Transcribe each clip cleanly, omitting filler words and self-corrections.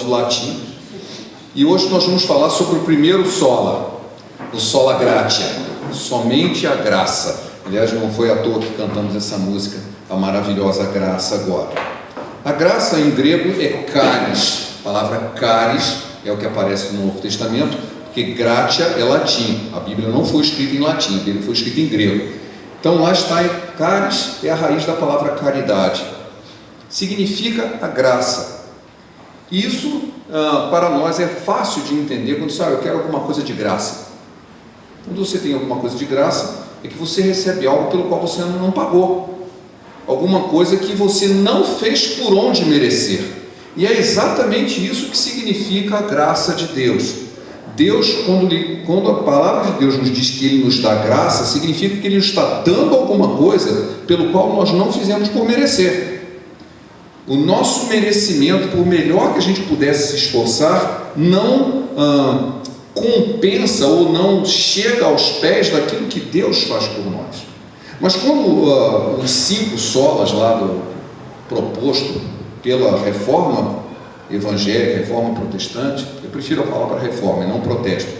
de latim. E hoje nós vamos falar sobre o primeiro sola, o sola gratia, somente a graça. Aliás, não foi à toa que cantamos essa música, a maravilhosa graça agora. A graça em grego é charis, a palavra charis é o que aparece no Novo Testamento, porque gratia é latim, a Bíblia não foi escrita em latim, a Bíblia foi escrita em grego. Então lá está, charis é a raiz da palavra caridade, significa a graça. Isso para nós é fácil de entender quando você eu quero alguma coisa de graça. Quando você tem alguma coisa de graça, é que você recebe algo pelo qual você não pagou, alguma coisa que você não fez por onde merecer. E é exatamente isso que significa a graça de Deus. Deus, quando a palavra de Deus nos diz que Ele nos dá graça, significa que Ele nos está dando alguma coisa pelo qual nós não fizemos por merecer. O nosso merecimento, por melhor que a gente pudesse se esforçar, não compensa ou não chega aos pés daquilo que Deus faz por nós. Mas quando os 5 solas lá proposto pela reforma evangélica, reforma protestante, eu prefiro a palavra reforma e não protesto,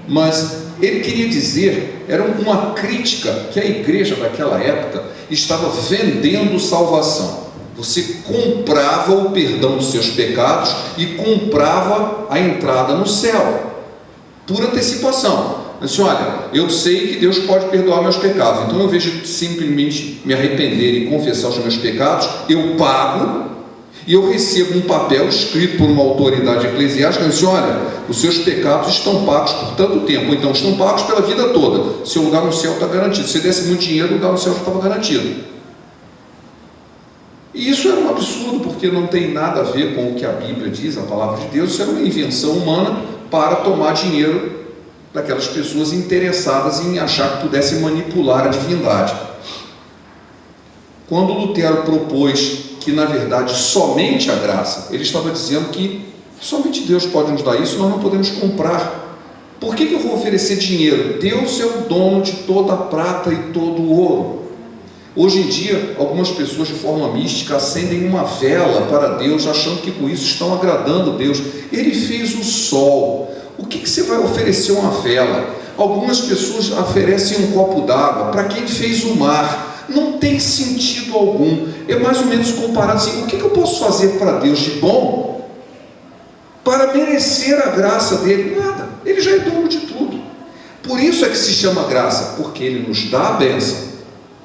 mas ele queria dizer, era uma crítica que a igreja daquela época estava vendendo salvação. Você comprava o perdão dos seus pecados e comprava a entrada no céu, por antecipação. Assim, olha, eu sei que Deus pode perdoar meus pecados, então eu vejo simplesmente me arrepender e confessar os meus pecados, eu pago e eu recebo um papel escrito por uma autoridade eclesiástica, assim, olha, os seus pecados estão pagos por tanto tempo, ou então estão pagos pela vida toda, seu lugar no céu está garantido. Se desse muito dinheiro, o lugar no céu já estava garantido. E isso era um absurdo, porque não tem nada a ver com o que a Bíblia diz, a palavra de Deus. Isso era uma invenção humana para tomar dinheiro daquelas pessoas interessadas em achar que pudessem manipular a divindade. Quando Lutero propôs que, na verdade, somente a graça, ele estava dizendo que somente Deus pode nos dar isso, nós não podemos comprar. Por que eu vou oferecer dinheiro? Deus é o dono de toda a prata e todo o ouro. Hoje em dia, algumas pessoas de forma mística acendem uma vela para Deus, achando que com isso estão agradando Deus. Ele fez o sol. O que você vai oferecer uma vela? Algumas pessoas oferecem um copo d'água para quem fez o mar. Não tem sentido algum. É mais ou menos comparado assim, o que eu posso fazer para Deus de bom para merecer a graça dele? Nada. Ele já é dono de tudo. Por isso é que se chama graça, porque Ele nos dá a bênção,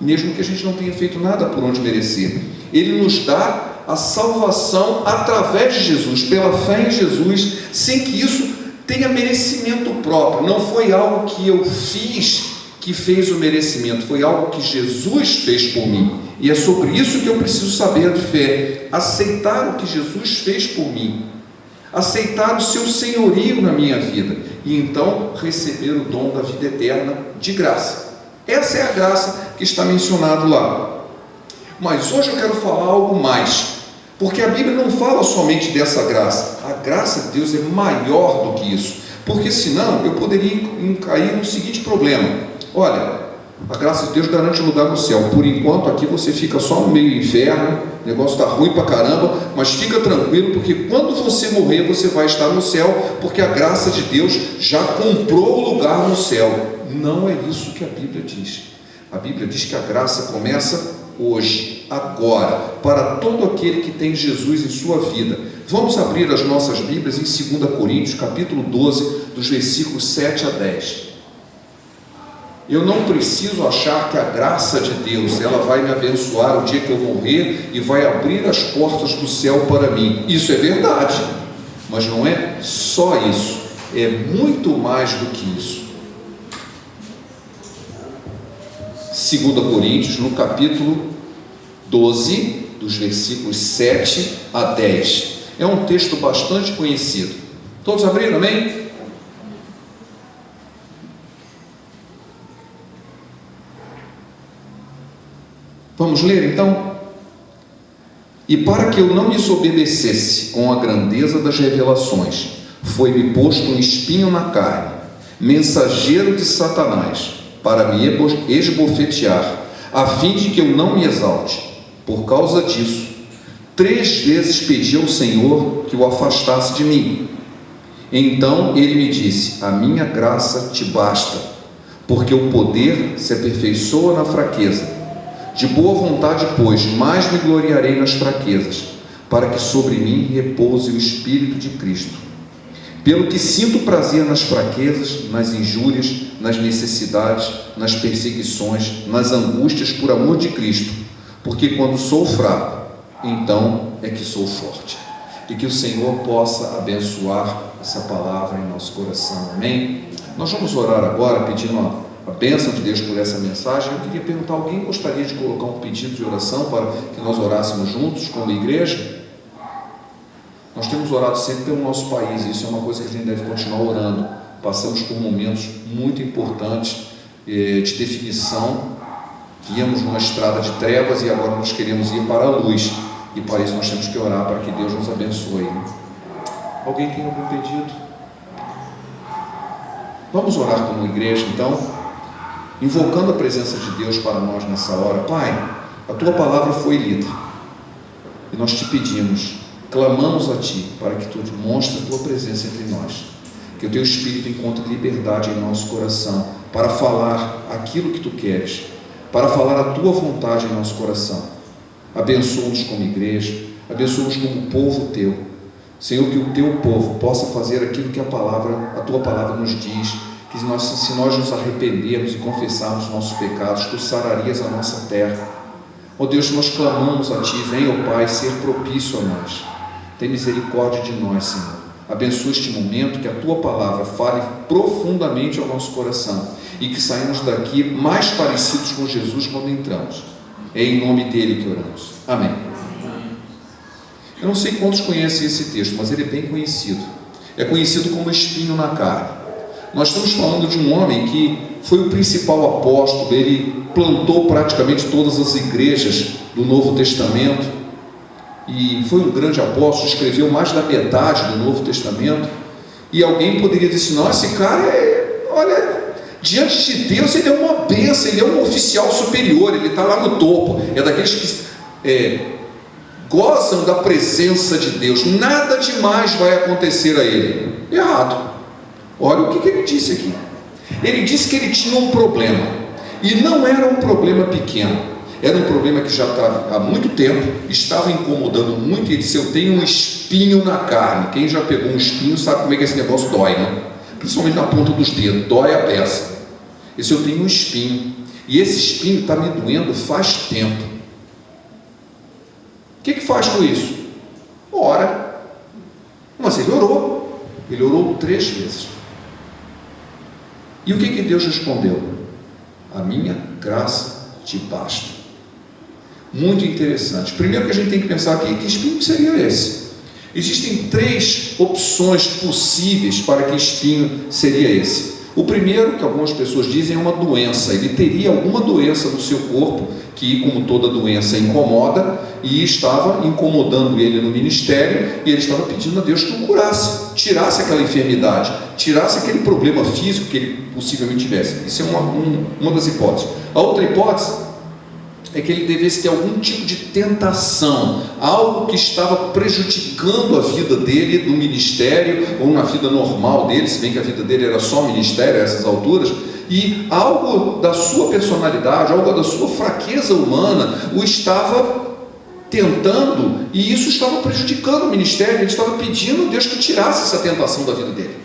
mesmo que a gente não tenha feito nada por onde merecer. Ele nos dá a salvação através de Jesus, pela fé em Jesus, sem que isso tenha merecimento próprio. Não foi algo que eu fiz que fez o merecimento, foi algo que Jesus fez por mim. E é sobre isso que eu preciso saber de fé, aceitar o que Jesus fez por mim, aceitar o seu senhorio na minha vida, e então receber o dom da vida eterna de graça. Essa é a graça que está mencionado lá. Mas hoje eu quero falar algo mais, porque a Bíblia não fala somente dessa graça. A graça de Deus é maior do que isso, porque senão eu poderia cair no seguinte problema: olha, a graça de Deus garante lugar no céu, por enquanto aqui você fica só no meio do inferno, o negócio está ruim pra caramba, mas fica tranquilo, porque quando você morrer você vai estar no céu, porque a graça de Deus já comprou o lugar no céu. Não é isso que a Bíblia diz. A Bíblia diz que a graça começa hoje, agora, para todo aquele que tem Jesus em sua vida. Vamos abrir as nossas Bíblias em 2 Coríntios, capítulo 12, dos versículos 7 a 10. Eu não preciso achar que a graça de Deus, ela vai me abençoar o dia que eu morrer e vai abrir as portas do céu para mim. Isso é verdade, mas não é só isso, é muito mais do que isso. 2 Coríntios, no capítulo 12, dos versículos 7 a 10. É um texto bastante conhecido. Todos abriram, amém? Vamos ler então? E para que eu não me soberbecesse com a grandeza das revelações, foi-me posto um espinho na carne, mensageiro de Satanás, para me esbofetear, a fim de que eu não me exalte. Por causa disso, 3 vezes pedi ao Senhor que o afastasse de mim. Então ele me disse: a minha graça te basta, porque o poder se aperfeiçoa na fraqueza. De boa vontade, pois, mais me gloriarei nas fraquezas, para que sobre mim repouse o Espírito de Cristo. Pelo que sinto prazer nas fraquezas, nas injúrias, nas necessidades, nas perseguições, nas angústias por amor de Cristo, porque quando sou fraco, então é que sou forte. E que o Senhor possa abençoar essa palavra em nosso coração, amém? Nós vamos orar agora pedindo a bênção de Deus por essa mensagem. Eu queria perguntar: alguém gostaria de colocar um pedido de oração para que nós orássemos juntos como igreja? Nós temos orado sempre pelo nosso país, isso é uma coisa que a gente deve continuar orando. Passamos por momentos muito importantes de definição, viemos numa estrada de trevas e agora nós queremos ir para a luz, e para isso nós temos que orar para que Deus nos abençoe. Alguém tem algum pedido? Vamos orar como igreja então, invocando a presença de Deus para nós nessa hora. Pai, a Tua palavra foi lida e nós te pedimos, clamamos a Ti para que Tu demonstres a Tua presença entre nós, que o Teu Espírito encontre liberdade em nosso coração para falar aquilo que Tu queres, para falar a Tua vontade em nosso coração. Abençoa-nos como igreja, abençoa-nos como povo Teu, Senhor, que o Teu povo possa fazer aquilo que a Tua palavra nos diz, que se nós nos arrependermos e confessarmos nossos pecados, Tu sararias a nossa terra. Ó Deus, nós clamamos a Ti, venha, ó Pai, ser propício a nós. Tem misericórdia de nós, Senhor. Abençoa este momento, que a Tua palavra fale profundamente ao nosso coração e que saímos daqui mais parecidos com Jesus quando entramos. É em nome dEle que oramos. Amém. Eu não sei quantos conhecem esse texto, mas ele é bem conhecido. É conhecido como espinho na carne. Nós estamos falando de um homem que foi o principal apóstolo, ele plantou praticamente todas as igrejas do Novo Testamento, e foi um grande apóstolo, escreveu mais da metade do Novo Testamento, e alguém poderia dizer: não, esse cara olha, diante de Deus ele é uma bênção, ele é um oficial superior, ele está lá no topo, é daqueles que gozam da presença de Deus, nada demais vai acontecer a ele. Errado. Olha o que ele disse aqui. Ele disse que ele tinha um problema, e não era um problema pequeno, era um problema que já estava há muito tempo, estava incomodando muito. Ele disse: eu tenho um espinho na carne. Quem já pegou um espinho sabe como é que esse negócio dói, né? Principalmente na ponta dos dedos, dói a peça. Esse eu tenho um espinho, e esse espinho está me doendo faz tempo. O que faz com isso? Ora. Mas ele orou 3 vezes. E o que Deus respondeu? A minha graça te basta. Muito interessante. Primeiro que a gente tem que pensar aqui, que espinho seria esse? Existem 3 opções possíveis para que espinho seria esse. O primeiro, que algumas pessoas dizem, é uma doença. Ele teria alguma doença no seu corpo, que como toda doença incomoda, e estava incomodando ele no ministério, e ele estava pedindo a Deus que o curasse, tirasse aquela enfermidade, tirasse aquele problema físico que ele possivelmente tivesse. Isso é uma das hipóteses. A outra hipótese é que ele devesse ter algum tipo de tentação, algo que estava prejudicando a vida dele no ministério, ou na vida normal dele, se bem que a vida dele era só ministério a essas alturas, e algo da sua personalidade, algo da sua fraqueza humana o estava tentando, e isso estava prejudicando o ministério. Ele estava pedindo a Deus que tirasse essa tentação da vida dele.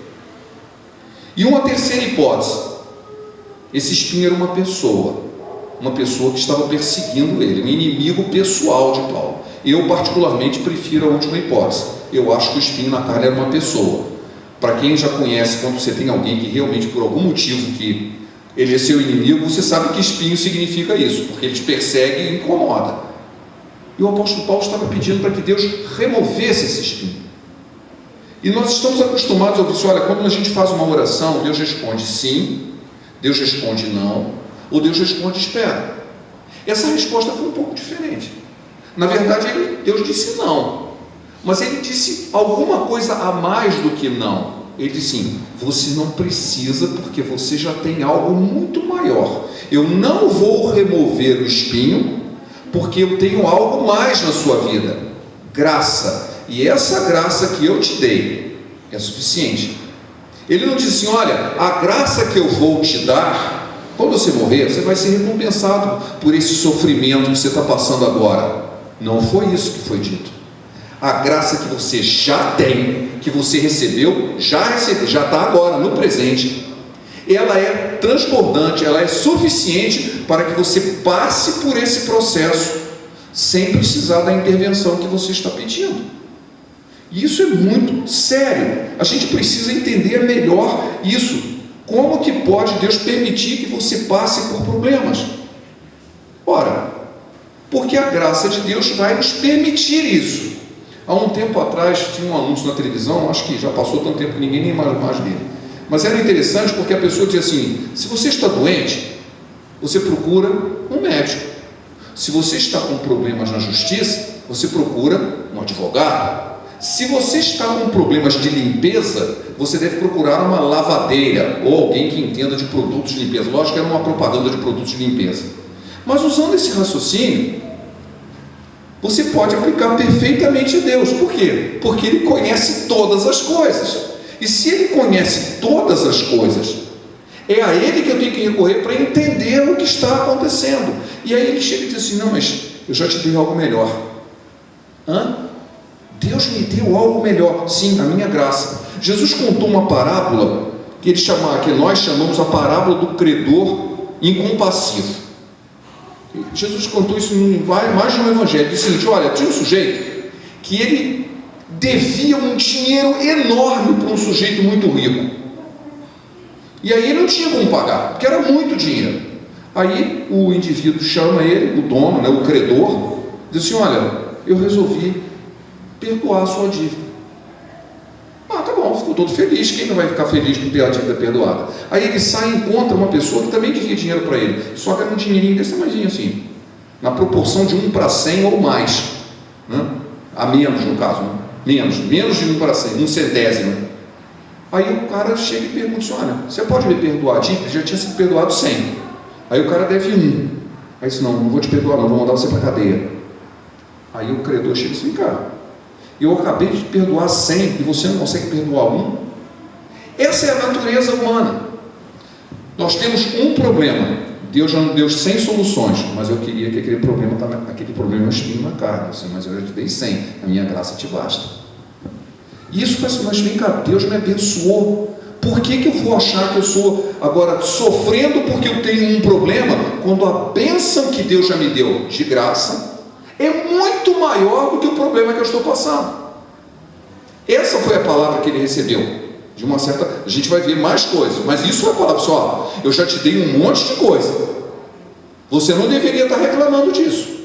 E uma terceira hipótese: esse espinho era uma pessoa que estava perseguindo ele, um inimigo pessoal de Paulo. Eu particularmente prefiro a última hipótese. Eu acho que o espinho na carne era uma pessoa. Para quem já conhece, quando você tem alguém que realmente por algum motivo que ele é seu inimigo, você sabe que espinho significa isso, porque ele te persegue e incomoda. E o apóstolo Paulo estava pedindo para que Deus removesse esse espinho. E nós estamos acostumados a ouvir isso: olha, quando a gente faz uma oração, Deus responde sim, Deus responde não, ou Deus responde espera. Essa resposta foi um pouco diferente. Na verdade, Deus disse não, mas ele disse alguma coisa a mais do que não. Ele disse sim: você não precisa, porque você já tem algo muito maior. Eu não vou remover o espinho, porque eu tenho algo mais na sua vida. graça, e essa graça que eu te dei é suficiente. Ele não disse assim: olha, a graça que eu vou te dar, quando você morrer, você vai ser recompensado por esse sofrimento que você está passando agora. Não foi isso que foi dito. A graça que você já tem, que você recebeu, já está agora, no presente, ela é transbordante, ela é suficiente para que você passe por esse processo, sem precisar da intervenção que você está pedindo. E isso é muito sério. A gente precisa entender melhor isso. Como que pode Deus permitir que você passe por problemas? Ora, porque a graça de Deus vai nos permitir isso. Há um tempo atrás tinha um anúncio na televisão, acho que já passou tanto tempo que ninguém nem mais vê. Mas era interessante porque a pessoa dizia assim: se você está doente, você procura um médico. Se você está com problemas na justiça, você procura um advogado. Se você está com problemas de limpeza, você deve procurar uma lavadeira ou alguém que entenda de produtos de limpeza. Lógico que era uma propaganda de produtos de limpeza. Mas usando esse raciocínio, você pode aplicar perfeitamente a Deus. Por quê? Porque Ele conhece todas as coisas. E se Ele conhece todas as coisas, é a Ele que eu tenho que recorrer para entender o que está acontecendo. E aí Ele chega e diz assim: não, mas eu já te dei algo melhor. Deus me deu algo melhor. Sim, a minha graça. Jesus contou uma parábola que nós chamamos a parábola do credor incompassivo. Jesus contou isso em mais de um evangelho. Disse o seguinte: olha, tinha um sujeito que ele devia um dinheiro enorme para um sujeito muito rico, e aí ele não tinha como pagar, porque era muito dinheiro. Aí o indivíduo chama ele, o dono, o credor, diz assim: olha, eu resolvi perdoar a sua dívida. Tá bom, ficou todo feliz. Quem não vai ficar feliz por ter a dívida perdoada? Aí ele sai e encontra uma pessoa que também devia dinheiro para ele, só que era um dinheirinho desse tamanhozinho assim, na proporção de 1 para 100 ou mais, a menos no caso, menos de 1 para 100, 1 centésimo. Aí o cara chega e pergunta assim: olha, você pode me perdoar a dívida? Já tinha sido perdoado 100. Aí o cara deve 1. Aí disse: não vou te perdoar não, vou mandar você para a cadeia. Aí o credor chega e diz: vem cá, eu acabei de perdoar 100 e você não consegue perdoar 1? Essa é a natureza humana. Nós temos um problema. Deus já nos deu 100 soluções, mas eu queria que aquele problema é um espinho na carne. Assim, mas eu já te dei 100, a minha graça te basta. Isso faz assim: mas vem cá, Deus me abençoou. Por que eu vou achar que eu sou agora sofrendo porque eu tenho um problema, quando a bênção que Deus já me deu de graça é muito maior do que o problema que eu estou passando? Essa foi a palavra que ele recebeu. De uma certa, a gente vai ver mais coisas, mas isso é a palavra só: eu já te dei um monte de coisa, você não deveria estar reclamando disso.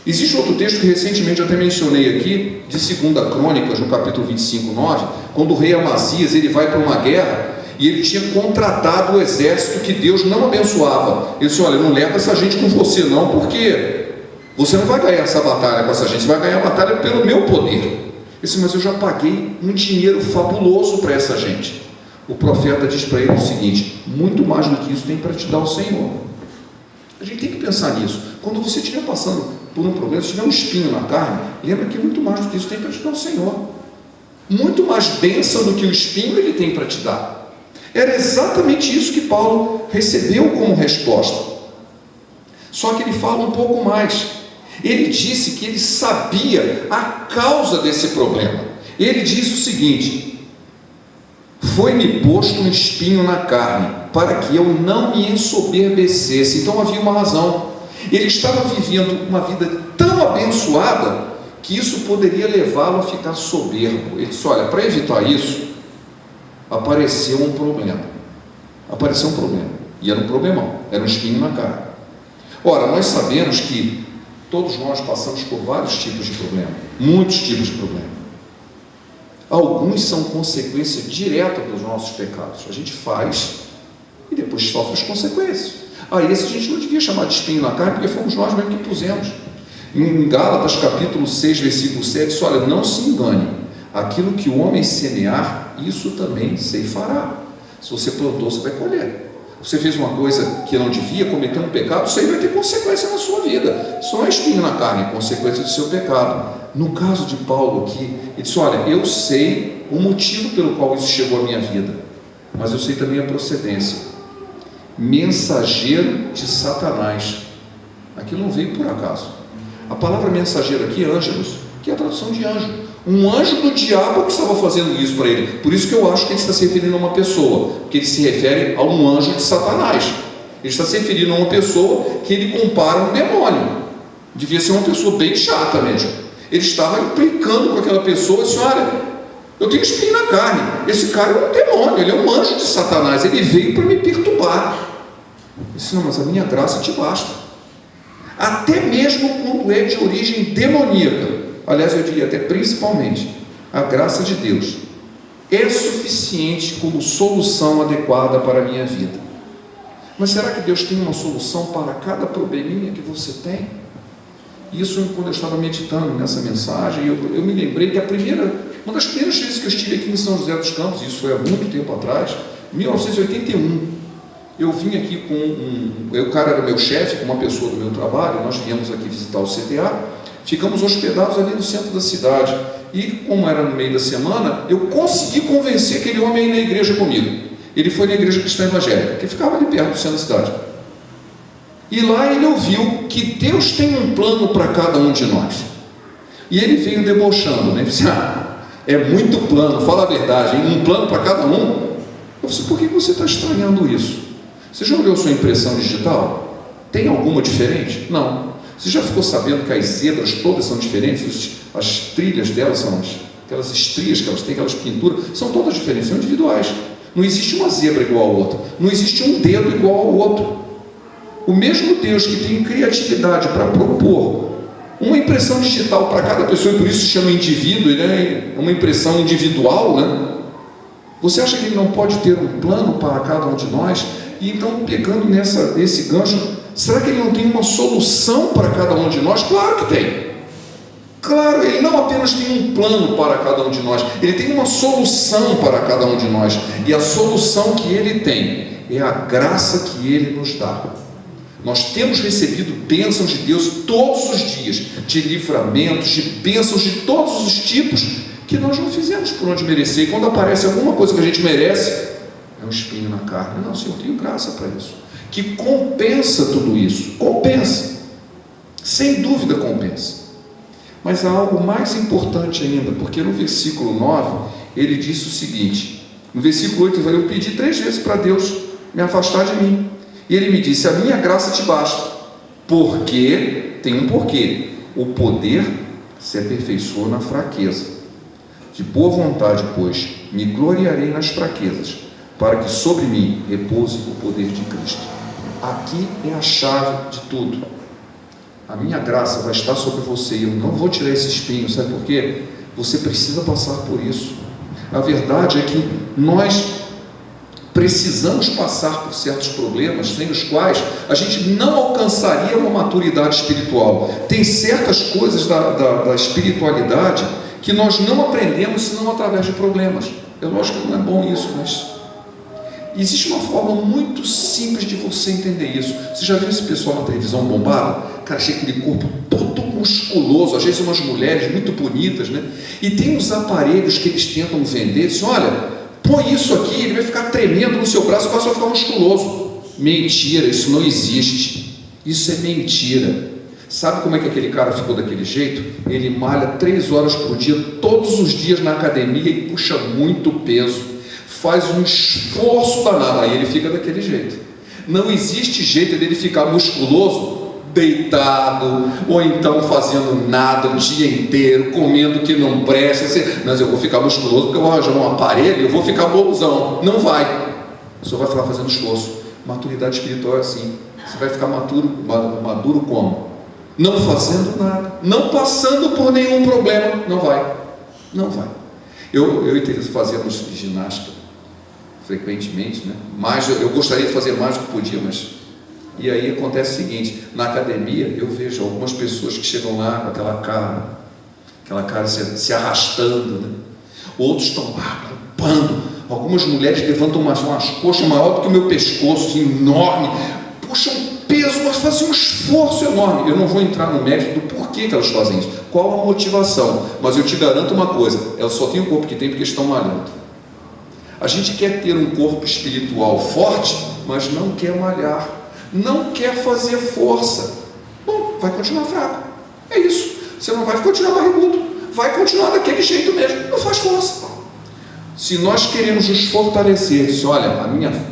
Existe outro texto que recentemente eu até mencionei aqui, de 2 Crônicas, no capítulo 25, 9, quando o rei Amazias ele vai para uma guerra, e ele tinha contratado o exército que Deus não abençoava. Ele disse: olha, não leva essa gente com você não, porque você não vai ganhar essa batalha com essa gente, você vai ganhar a batalha pelo meu poder. Ele disse: mas eu já paguei um dinheiro fabuloso para essa gente. O profeta diz para ele o seguinte: muito mais do que isso tem para te dar o Senhor. A gente tem que pensar nisso. Quando você estiver passando por um problema, se tiver um espinho na carne, lembra que muito mais do que isso tem para te dar o Senhor. Muito mais bênção do que o espinho ele tem para te dar. Era exatamente isso que Paulo recebeu como resposta. Só que ele fala um pouco mais. Ele disse que ele sabia a causa desse problema. Ele diz o seguinte: foi-me posto um espinho na carne, para que eu não me ensoberbecesse. Então havia uma razão. Ele estava vivendo uma vida tão abençoada que isso poderia levá-lo a ficar soberbo. Ele disse: olha, para evitar isso, apareceu um problema. E era um problemão, era um espinho na carne. Ora, nós sabemos que todos nós passamos por vários tipos de problema, muitos tipos de problema. Alguns são consequência direta dos nossos pecados. A gente faz e depois sofre as consequências. Esse a gente não devia chamar de espinho na carne, porque fomos nós mesmos que pusemos. Em Gálatas capítulo 6, versículo 7, diz: olha, não se engane, aquilo que o homem semear, isso também ceifará. Se você plantou, você vai colher. Você fez uma coisa que não devia, cometeu um pecado, isso aí vai ter consequência na sua vida. Isso não é espinho na carne, é consequência do seu pecado. No caso de Paulo aqui, ele disse: olha, eu sei o motivo pelo qual isso chegou à minha vida, mas eu sei também a procedência. Mensageiro de Satanás. Aquilo não veio por acaso. A palavra mensageiro aqui, ângelos, que é a tradução de anjo. Um anjo do diabo que estava fazendo isso para ele. Por isso que eu acho que ele está se referindo a uma pessoa, porque ele se refere a um anjo de Satanás. Ele está se referindo a uma pessoa que ele compara a um demônio. Devia ser uma pessoa bem chata mesmo. Ele estava implicando com aquela pessoa e disse: olha, eu tenho espinho na carne, esse cara é um demônio, ele é um anjo de Satanás, ele veio para me perturbar. Eu disse: não, mas a minha graça te basta. Até mesmo quando é de origem demoníaca, aliás, eu diria até principalmente, a graça de Deus é suficiente como solução adequada para a minha vida. Mas será que Deus tem uma solução para cada probleminha que você tem? Isso, quando eu estava meditando nessa mensagem, eu me lembrei que uma das primeiras vezes que eu estive aqui em São José dos Campos, isso foi há muito tempo atrás, 1981, eu vim aqui o cara era meu chefe, com uma pessoa do meu trabalho, nós viemos aqui visitar o CTA, ficamos hospedados ali no centro da cidade, e como era no meio da semana, eu consegui convencer aquele homem a ir na igreja comigo. Ele foi na igreja cristã evangélica, que ficava ali perto do centro da cidade. E lá ele ouviu que Deus tem um plano para cada um de nós. E ele veio debochando, né? Ele disse: é muito plano, fala a verdade, um plano para cada um. Eu disse: por que você está estranhando isso? Você já olhou sua impressão digital? Tem alguma diferente? Não. Você já ficou sabendo que as zebras todas são diferentes? As trilhas delas são aquelas estrias que elas têm, aquelas pinturas, são todas diferentes, são individuais. Não existe uma zebra igual a outra, não existe um dedo igual ao outro. O mesmo Deus que tem criatividade para propor uma impressão digital para cada pessoa, e por isso se chama indivíduo, né? É uma impressão individual, né? Você acha que ele não pode ter um plano para cada um de nós? E então, pegando nesse gancho, será que ele não tem uma solução para cada um de nós? Claro que tem. Claro, ele não apenas tem um plano para cada um de nós, ele tem uma solução para cada um de nós. E a solução que ele tem é a graça que ele nos dá. Nós temos recebido bênçãos de Deus todos os dias, de livramentos, de bênçãos de todos os tipos, que nós não fizemos por onde merecer. E quando aparece alguma coisa que a gente merece, é um espinho na carne. Não, Senhor, eu tenho graça para isso, que compensa tudo isso, compensa, sem dúvida compensa. Mas há algo mais importante ainda, porque no versículo 9, ele disse o seguinte, no versículo 8, eu pedi 3 vezes para Deus me afastar de mim, e ele me disse: a minha graça te basta, porque, tem um porquê, o poder se aperfeiçoa na fraqueza. De boa vontade, pois, me gloriarei nas fraquezas, para que sobre mim repouse o poder de Cristo. Aqui é a chave de tudo. A minha graça vai estar sobre você, e eu não vou tirar esse espinho, sabe por quê? Você precisa passar por isso. A verdade é que nós precisamos passar por certos problemas, sem os quais a gente não alcançaria uma maturidade espiritual. Tem certas coisas da espiritualidade que nós não aprendemos senão através de problemas. É lógico que não é bom isso, mas existe uma forma muito simples de você entender isso. Você já viu esse pessoal na televisão bombado? Cara, achei aquele corpo todo musculoso, às vezes umas mulheres muito bonitas, né? E tem uns aparelhos que eles tentam vender, dizem: olha, põe isso aqui, ele vai ficar tremendo no seu braço, o braço vai ficar musculoso. Mentira, isso não existe. Isso é mentira. Sabe como é que aquele cara ficou daquele jeito? Ele malha 3 horas por dia, todos os dias na academia, e puxa muito peso, faz um esforço danado, aí ele fica daquele jeito. Não existe jeito dele ficar musculoso deitado, ou então fazendo nada o dia inteiro, comendo o que não presta. Mas eu vou ficar musculoso porque eu vou arranjar um aparelho, eu vou ficar bonzão. Não vai. Só vai ficar fazendo esforço. Maturidade espiritual é assim. Você vai ficar maduro como? Não fazendo nada, não passando por nenhum problema. Não vai. Não vai. Eu e Teresa fazemos ginástica frequentemente, né? Mas eu gostaria de fazer mais do que podia, mas... E aí acontece o seguinte: na academia eu vejo algumas pessoas que chegam lá com aquela cara se arrastando, né? Outros estão lá, Algumas mulheres levantam umas coxas maior do que o meu pescoço, assim, enorme, puxam peso, mas fazem um esforço enorme. Eu não vou entrar no mérito do porquê que elas fazem isso, qual a motivação, mas eu te garanto uma coisa: elas só têm o corpo que tem porque estão malhando. A gente quer ter um corpo espiritual forte, mas não quer malhar, não quer fazer força. Bom, vai continuar fraco, é isso. Você não vai continuar barrigudo, vai continuar daquele jeito mesmo, não faz força. Se nós queremos nos fortalecer, se olha,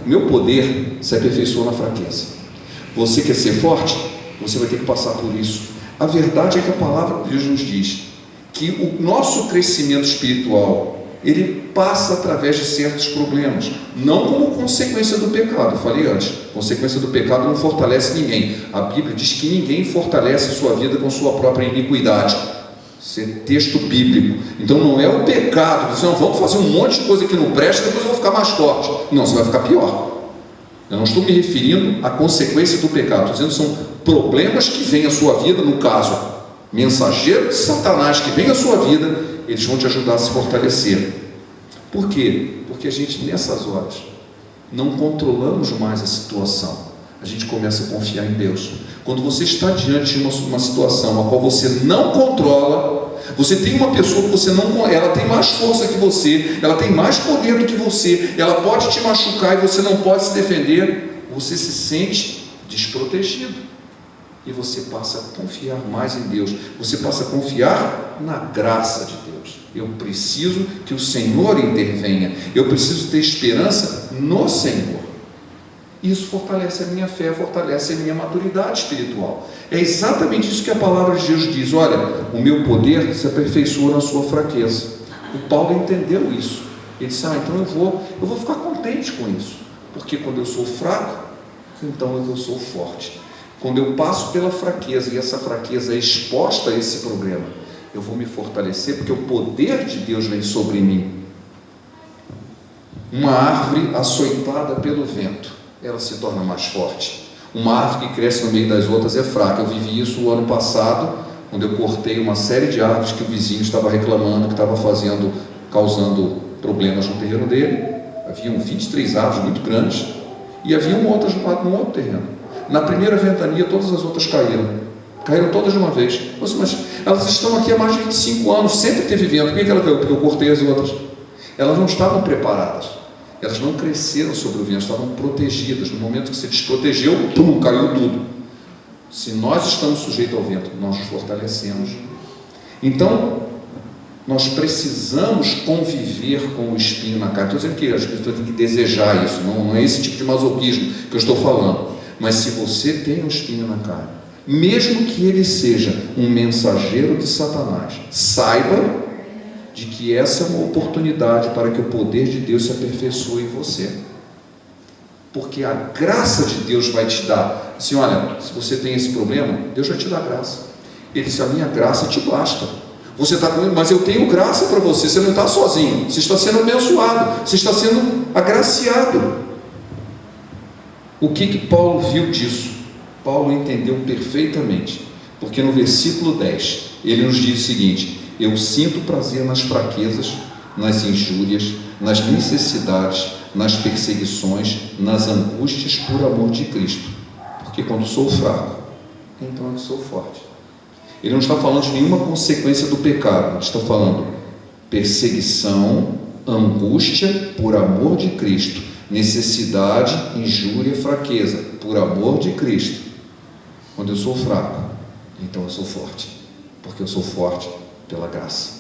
meu poder se aperfeiçoa na fraqueza. Você quer ser forte? Você vai ter que passar por isso. A verdade é que a palavra de Deus nos diz que o nosso crescimento espiritual, ele passa através de certos problemas, não como consequência do pecado. Eu falei antes, consequência do pecado não fortalece ninguém. A Bíblia diz que ninguém fortalece a sua vida com sua própria iniquidade. Isso é texto bíblico. Então não é o pecado, você não vamos fazer um monte de coisa que não presta e depois eu vou ficar mais forte. Não, você vai ficar pior. Eu não estou me referindo à consequência do pecado, estou dizendo que são problemas que vêm à sua vida, no caso, mensageiro de Satanás que vem à sua vida, eles vão te ajudar a se fortalecer. Por quê? Porque a gente, nessas horas, não controlamos mais a situação. A gente começa a confiar em Deus. Quando você está diante de uma situação a qual você não controla, você tem uma pessoa que você não, ela tem mais força que você, ela tem mais poder do que você, ela pode te machucar e você não pode se defender, você se sente desprotegido. E você passa a confiar mais em Deus, você passa a confiar na graça de Deus. Eu preciso que o Senhor intervenha, eu preciso ter esperança no Senhor. Isso fortalece a minha fé, fortalece a minha maturidade espiritual. É exatamente isso que a palavra de Deus diz: olha, o meu poder se aperfeiçoa na sua fraqueza. O Paulo entendeu isso. Ele disse: então eu vou ficar contente com isso, porque quando eu sou fraco, então eu sou forte. Quando eu passo pela fraqueza e essa fraqueza é exposta a esse problema, eu vou me fortalecer, porque o poder de Deus vem sobre mim. Uma árvore açoitada pelo vento, ela se torna mais forte. Uma árvore que cresce no meio das outras é fraca. Eu vivi isso o ano passado, quando eu cortei uma série de árvores que o vizinho estava reclamando, que estava causando problemas no terreno dele. Haviam 23 árvores muito grandes, e havia uma outra no outro terreno. Na primeira ventania, todas as outras caíram todas de uma vez. Mas elas estão aqui há mais de 25 anos, sempre teve vento. Por que ela caiu? Porque eu cortei as outras. Elas não estavam preparadas, elas não cresceram sobre o vento, estavam protegidas. No momento que se desprotegeu, pum, caiu tudo. Se nós estamos sujeitos ao vento, nós nos fortalecemos. Então, nós precisamos conviver com o espinho na carne. Estou dizendo que as pessoas têm que desejar isso, não é esse tipo de masoquismo que eu estou falando. Mas se você tem um espinho na carne, mesmo que ele seja um mensageiro de Satanás, saiba de que essa é uma oportunidade para que o poder de Deus se aperfeiçoe em você, porque a graça de Deus vai te dar. Assim, olha, se você tem esse problema, Deus vai te dar graça. Ele disse: a minha graça te basta. Você está comigo, mas eu tenho graça para você. Você não está sozinho, você está sendo abençoado, você está sendo agraciado. O que Paulo viu disso? Paulo entendeu perfeitamente, porque no versículo 10 ele nos diz o seguinte: eu sinto prazer nas fraquezas, nas injúrias, nas necessidades, nas perseguições, nas angústias por amor de Cristo, porque quando sou fraco, então eu sou forte. Ele não está falando de nenhuma consequência do pecado, ele está falando perseguição, angústia por amor de Cristo, necessidade, injúria, fraqueza por amor de Cristo. Quando eu sou fraco, então eu sou forte, porque eu sou forte pela graça.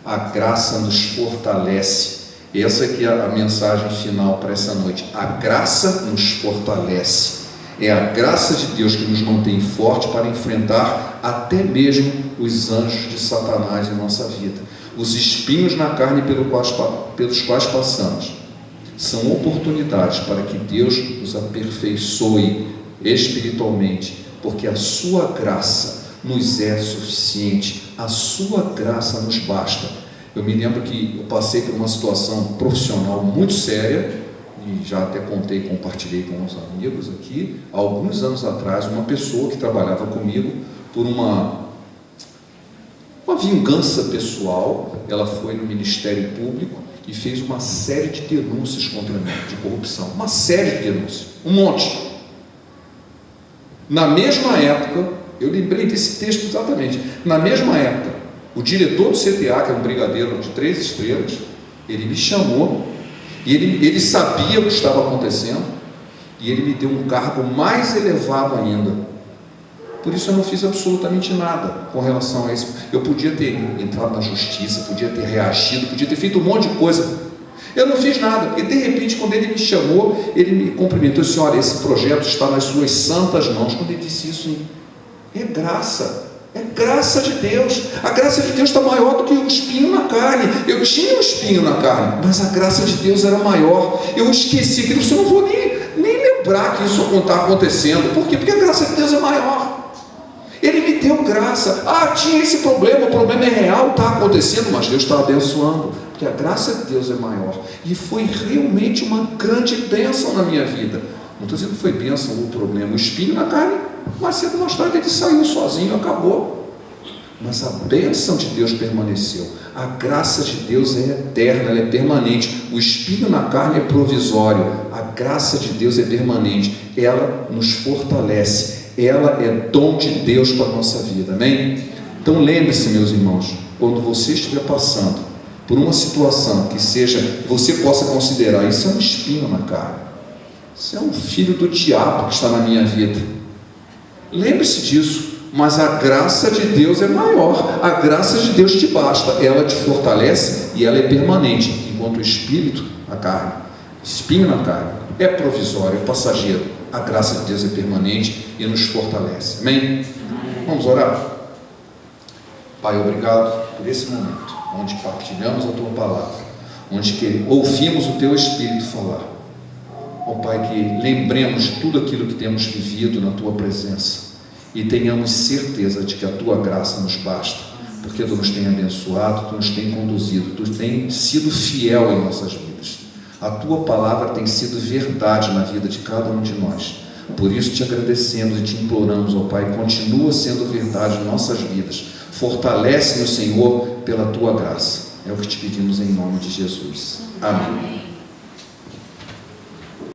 A graça nos fortalece. Essa aqui é a mensagem final para essa noite. A graça nos fortalece. É a graça de Deus que nos mantém forte para enfrentar até mesmo os anjos de Satanás em nossa vida. Os espinhos na carne pelos quais passamos são oportunidades para que Deus nos aperfeiçoe espiritualmente, porque a sua graça nos é suficiente, a sua graça nos basta. Eu me lembro que eu passei por uma situação profissional muito séria, e já até compartilhei com uns amigos aqui, há alguns anos atrás, uma pessoa que trabalhava comigo, por uma vingança pessoal, ela foi no Ministério Público e fez uma série de denúncias contra mim, de corrupção, uma série de denúncias, um monte. Na mesma época, eu lembrei desse texto exatamente, na mesma época, o diretor do CTA, que é um brigadeiro de 3 estrelas, ele me chamou, e ele sabia o que estava acontecendo, e ele me deu um cargo mais elevado ainda. Por isso eu não fiz absolutamente nada com relação a isso. Eu podia ter entrado na justiça, podia ter reagido, podia ter feito um monte de coisa. Eu não fiz nada, porque de repente, quando ele me chamou, ele me cumprimentou e disse: olha, esse projeto está nas suas santas mãos. Quando ele disse isso, é graça de Deus. A graça de Deus está maior do que o espinho na carne. Eu tinha um espinho na carne, mas a graça de Deus era maior. Eu esqueci aquilo, eu não vou nem lembrar que isso está acontecendo. Por quê? Porque a graça de Deus é maior. Ele me deu graça. Tinha esse problema, o problema é real, está acontecendo, mas Deus está abençoando, porque a graça de Deus é maior. E foi realmente uma grande bênção na minha vida. Não estou dizendo que foi bênção o problema, o espinho na carne, mas cedo ou mais tarde ele saiu sozinho, acabou. Mas a bênção de Deus permaneceu. A graça de Deus é eterna, ela é permanente. O espinho na carne é provisório. A graça de Deus é permanente. Ela nos fortalece. Ela é dom de Deus para a nossa vida, amém? Então lembre-se, meus irmãos, quando você estiver passando por uma situação que você possa considerar, isso é um espinho na carne, isso é um filho do diabo que está na minha vida, lembre-se disso, mas a graça de Deus é maior, a graça de Deus te basta, ela te fortalece e ela é permanente, enquanto o espírito, a carne, espinho na carne, é provisório, é passageiro. A graça de Deus é permanente e nos fortalece, amém? Vamos orar? Pai, obrigado por esse momento, onde partilhamos a Tua palavra, onde ouvimos o Teu Espírito falar. Ó Pai, que lembremos de tudo aquilo que temos vivido na Tua presença e tenhamos certeza de que a Tua graça nos basta, porque Tu nos tem abençoado, Tu nos tem conduzido, Tu tem sido fiel em nossas vidas. A Tua palavra tem sido verdade na vida de cada um de nós. Por isso te agradecemos e te imploramos, ó Pai, continua sendo verdade em nossas vidas. Fortalece-nos, Senhor, pela Tua graça. É o que te pedimos em nome de Jesus. Amém.